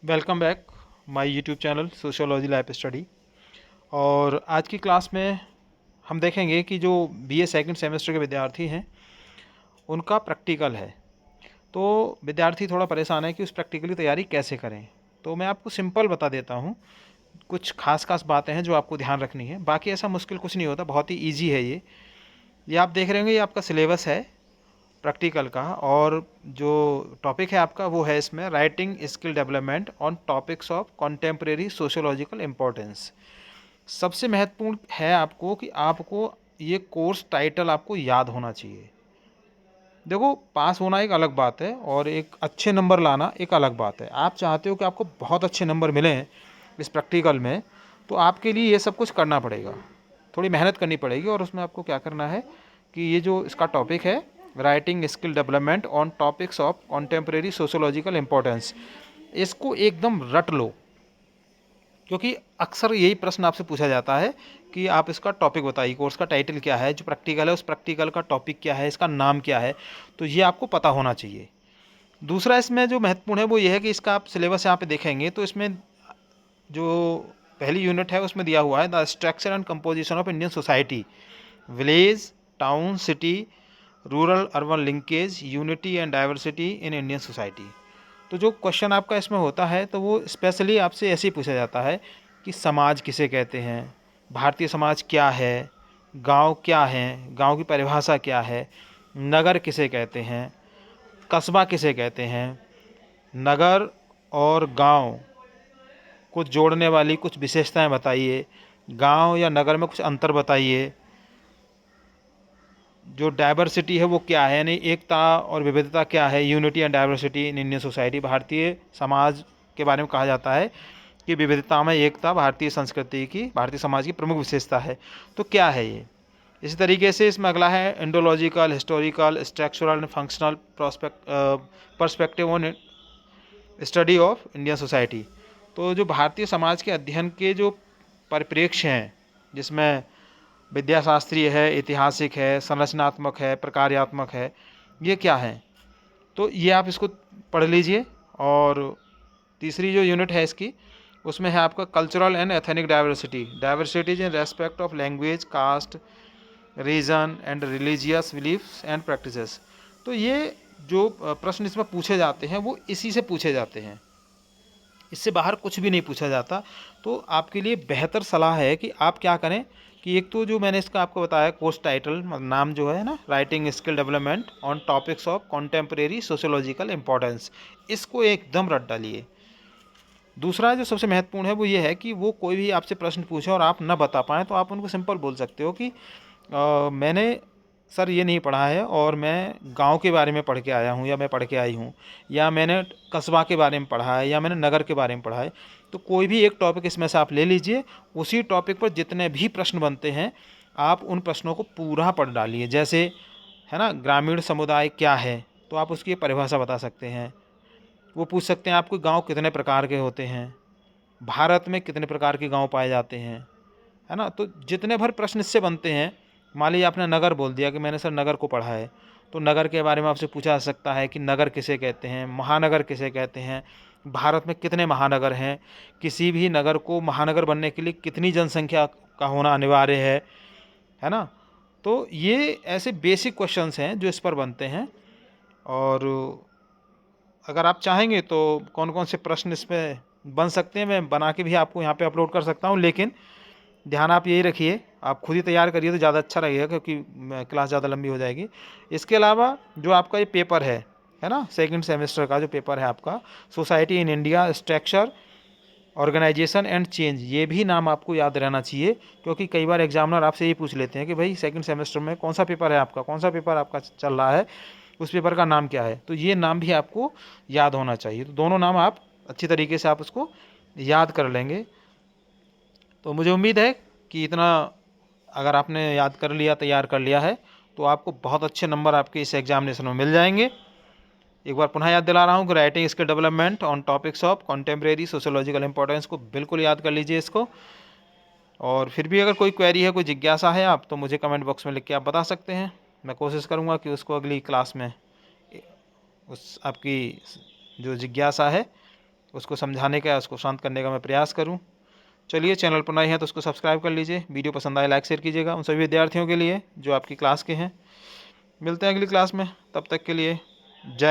Welcome back my YouTube channel sociology life study. और आज की क्लास में हम देखेंगे कि जो बीए सेकंड सेमेस्टर के विद्यार्थी हैं उनका प्रैक्टिकल है। तो विद्यार्थी थोड़ा परेशान है कि उस प्रैक्टिकल की तैयारी कैसे करें। तो मैं आपको सिंपल बता देता हूँ, कुछ खास खास बातें हैं जो आपको ध्यान रखनी है। बाकी ऐसा मुश्किल कुछ नहीं होता, बहुत ही ईजी है ये आप देख रहे होंगे, ये आपका सिलेबस है प्रैक्टिकल का। और जो टॉपिक है आपका वो है इसमें writing skill development on topics of contemporary sociological importance. सबसे महत्वपूर्ण है आपको कि आपको ये कोर्स टाइटल आपको याद होना चाहिए। देखो, पास होना एक अलग बात है और एक अच्छे नंबर लाना एक अलग बात है। आप चाहते हो कि आपको बहुत अच्छे नंबर मिलें इस प्रैक्टिकल में, तो आपके लिए ये सब कुछ करना पड़ेगा, थोड़ी मेहनत करनी पड़ेगी। और उसमें आपको क्या करना है कि ये जो इसका टॉपिक है writing skill development on topics of contemporary sociological importance, इसको एकदम रट लो, क्योंकि अक्सर यही प्रश्न आपसे पूछा जाता है कि आप इसका टॉपिक बताइए, कोर्स का टाइटल क्या है, जो प्रैक्टिकल है उस प्रैक्टिकल का टॉपिक क्या है, इसका नाम क्या है। तो ये आपको पता होना चाहिए। दूसरा इसमें जो महत्वपूर्ण है वो ये है कि इसका आप सिलेबस यहाँ पे देखेंगे तो इसमें जो पहली यूनिट है उसमें दिया हुआ है the structure and composition of Indian society, village, town, city, rural urban linkage, unity and diversity in Indian society. तो जो क्वेश्चन आपका इसमें होता है तो वो स्पेशली आपसे ऐसे ही पूछा जाता है कि समाज किसे कहते हैं, भारतीय समाज क्या है, गांव क्या है, गांव की परिभाषा क्या है, नगर किसे कहते हैं, कस्बा किसे कहते हैं, नगर और गांव को जोड़ने वाली कुछ विशेषताएं बताइए, गांव या नगर में कुछ अंतर बताइए, जो डाइवर्सिटी है वो क्या है, यानी एकता और विविधता क्या है, unity and diversity in Indian society, Bharatiya Samaj के बारे में कहा जाता है कि विविधता में एकता भारतीय संस्कृति की, भारतीय समाज की प्रमुख विशेषता है। तो क्या है ये। इसी तरीके से इसमें अगला है Indological, historical, structural and functional perspective on study of Indian society. तो जो भारतीय समाज के अध्ययन के जो परिप्रेक्ष्य हैं, जिसमें विद्याशास्त्रीय है, ऐतिहासिक है, संरचनात्मक है, प्रकार्यात्मक है, ये क्या है। तो ये आप इसको पढ़ लीजिए। और तीसरी जो यूनिट है इसकी, उसमें है आपका cultural and ethnic diversity, diversities in respect of language, caste, region and religious beliefs and practices. तो ये जो प्रश्न इसमें पूछे जाते हैं वो इसी से पूछे जाते हैं, इससे बाहर कुछ भी नहीं पूछा जाता। तो आपके लिए बेहतर सलाह है कि आप क्या करें कि एक तो जो मैंने इसका आपको बताया कोर्स टाइटल, नाम जो है ना, writing skill development on topics of contemporary sociological importance, इसको एकदम रट डालिए। दूसरा जो सबसे महत्वपूर्ण है वो ये है कि वो कोई भी आपसे प्रश्न पूछे और आप न बता पाएँ तो आप उनको सिंपल बोल सकते हो कि मैंने सर ये नहीं पढ़ा है और मैं गांव के बारे में पढ़ के आया हूँ या मैं पढ़ के आई हूँ, या मैंने कस्बा के बारे में पढ़ा है या मैंने नगर के बारे में पढ़ा है। तो कोई भी एक टॉपिक इसमें से आप ले लीजिए, उसी टॉपिक पर जितने भी प्रश्न बनते हैं आप उन प्रश्नों को पूरा पढ़ डालिए। जैसे है ना, ग्रामीण समुदाय क्या है, तो आप उसकी परिभाषा बता सकते हैं। वो पूछ सकते हैं आपको गांव कितने प्रकार के होते हैं, भारत में कितने प्रकार के गांव पाए जाते हैं, है ना। तो जितने भर प्रश्न इससे बनते हैं, मान लीजिए आपने नगर बोल दिया कि मैंने सर नगर को पढ़ा है, तो नगर के बारे में आपसे पूछा जा सकता है कि नगर किसे कहते हैं, महानगर किसे कहते हैं, भारत में कितने महानगर हैं, किसी भी नगर को महानगर बनने के लिए कितनी जनसंख्या का होना अनिवार्य है ना। तो ये ऐसे बेसिक क्वेश्चंस हैं जो इस पर बनते हैं। और अगर आप चाहेंगे तो कौन कौन से प्रश्न इसमें बन सकते हैं मैं बना के भी आपको यहाँ पे अपलोड कर सकता हूँ, लेकिन ध्यान आप यही रखिए, आप खुद ही तैयार करिए तो ज़्यादा अच्छा रहेगा, क्योंकि क्लास ज़्यादा लंबी हो जाएगी। इसके अलावा जो आपका ये पेपर है ना, सेकंड सेमेस्टर का जो पेपर है आपका, society in India, structure, organisation and change, ये भी नाम आपको याद रहना चाहिए, क्योंकि कई बार एग्जामिनर आपसे यही पूछ लेते हैं कि भाई सेकंड सेमेस्टर में कौन सा पेपर है आपका, कौन सा पेपर आपका चल रहा है, उस पेपर का नाम क्या है। तो ये नाम भी आपको याद होना चाहिए। तो दोनों नाम आप अच्छी तरीके से आप उसको याद कर लेंगे। तो मुझे उम्मीद है कि इतना अगर आपने याद कर लिया, तैयार कर लिया है, तो आपको बहुत अच्छे नंबर आपके इस एग्जामिनेशन में मिल जाएंगे। एक बार पुनः याद दिला रहा हूँ कि writing skill development on topics of contemporary sociological importance को बिल्कुल याद कर लीजिए इसको। और फिर भी अगर कोई क्वेरी है, कोई जिज्ञासा है आप, तो मुझे कमेंट बॉक्स में लिख के आप बता सकते हैं। मैं कोशिश करूँगा कि उसको अगली क्लास में उस आपकी जो जिज्ञासा है उसको समझाने का, उसको शांत करने का मैं प्रयास करूँ। चलिए, चैनल पर नए हैं तो उसको सब्सक्राइब कर लीजिए, वीडियो पसंद आए लाइक शेयर कीजिएगा उन सभी विद्यार्थियों के लिए जो आपकी क्लास के हैं। मिलते हैं अगली क्लास में, तब तक के लिए जय